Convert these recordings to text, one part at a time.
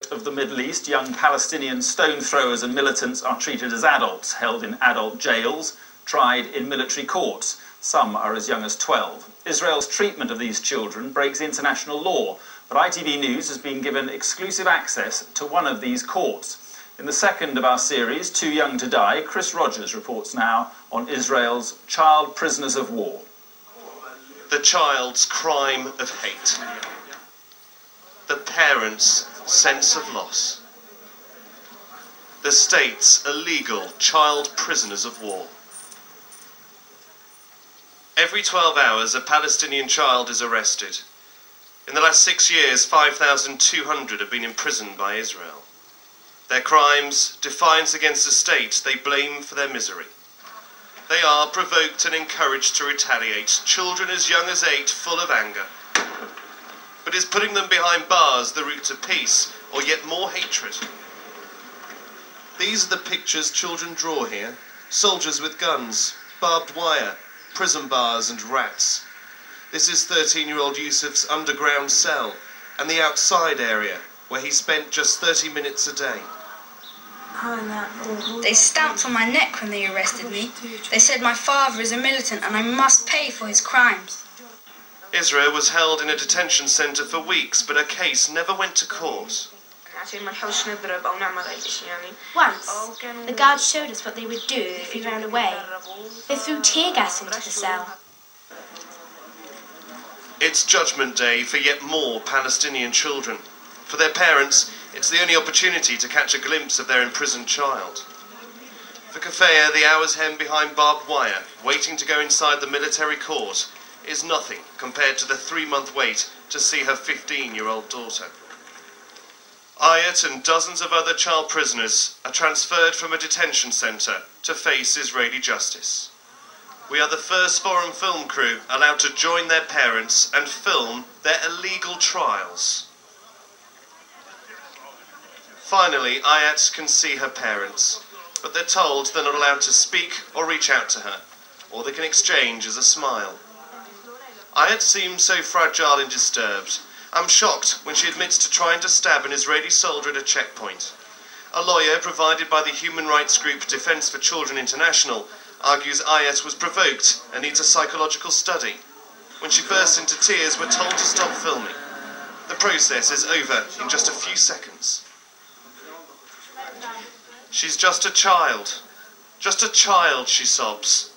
Of the Middle East, young Palestinian stone throwers and militants are treated as adults, held in adult jails, tried in military courts. Some are as young as 12. Israel's treatment of these children breaks international law, but ITV News has been given exclusive access to one of these courts. In the second of our series, Too Young to Die, Chris Rogers reports now on Israel's child prisoners of war. The child's crime of hate. The parent's sense of loss. The state's illegal child prisoners of war. Every 12 hours, a Palestinian child is arrested. In the last 6 years, 5,200 have been imprisoned by Israel. Their crimes, defiance against the state they blame for their misery. They are provoked and encouraged to retaliate, children as young as 8, full of anger. But is putting them behind bars the route to peace, or yet more hatred? These are the pictures children draw here. Soldiers with guns, barbed wire, prison bars and rats. This is 13-year-old Yusuf's underground cell and the outside area, where he spent just 30 minutes a day. They stamped on my neck when they arrested me. They said my father is a militant and I must pay for his crimes. Israel was held in a detention centre for weeks, but her case never went to court. Once, the guards showed us what they would do if we ran away. They threw tear gas into the cell. It's Judgment Day for yet more Palestinian children. For their parents, it's the only opportunity to catch a glimpse of their imprisoned child. For Kafaya, the hours hemmed behind barbed wire, waiting to go inside the military court, is nothing compared to the 3-month wait to see her 15-year-old daughter. Ayat and dozens of other child prisoners are transferred from a detention centre to face Israeli justice. We are the first foreign film crew allowed to join their parents and film their illegal trials. Finally, Ayat can see her parents, but they're told they're not allowed to speak or reach out to her. All they can exchange is a smile. Ayat seems so fragile and disturbed. I'm shocked when she admits to trying to stab an Israeli soldier at a checkpoint. A lawyer provided by the human rights group Defense for Children International argues Ayat was provoked and needs a psychological study. When she bursts into tears, we're told to stop filming. The process is over in just a few seconds. She's just a child, she sobs.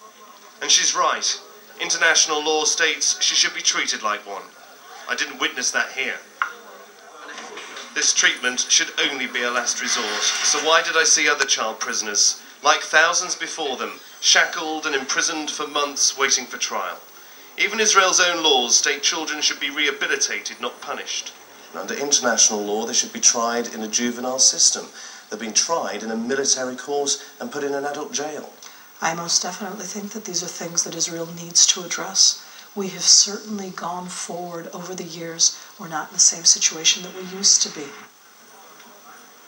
And she's right. International law states she should be treated like one. I didn't witness that here. This treatment should only be a last resort, so why did I see other child prisoners, like thousands before them, shackled and imprisoned for months waiting for trial? Even Israel's own laws state children should be rehabilitated, not punished. Under international law, they should be tried in a juvenile system. They've been tried in a military court and put in an adult jail. I most definitely think that these are things that Israel needs to address. We have certainly gone forward over the years. We're not in the same situation that we used to be.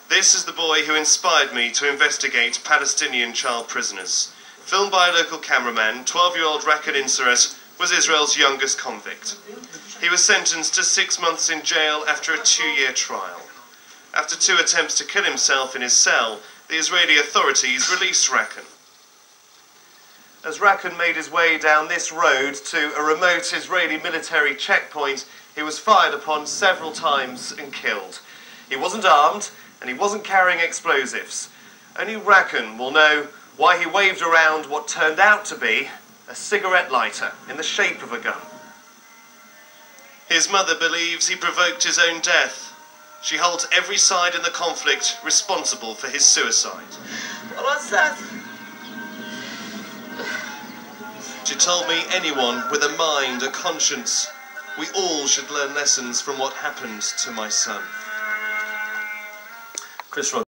This is the boy who inspired me to investigate Palestinian child prisoners. Filmed by a local cameraman, 12-year-old Rakan Insarat was Israel's youngest convict. He was sentenced to 6 months in jail after a 2-year trial. After 2 attempts to kill himself in his cell, the Israeli authorities released Rakan. As Rakan made his way down this road to a remote Israeli military checkpoint, he was fired upon several times and killed. He wasn't armed, and he wasn't carrying explosives. Only Rakan will know why he waved around what turned out to be a cigarette lighter in the shape of a gun. His mother believes he provoked his own death. She holds every side in the conflict responsible for his suicide. What was that? She told me anyone with a mind, a conscience, we all should learn lessons from what happened to my son. Chris Rogers.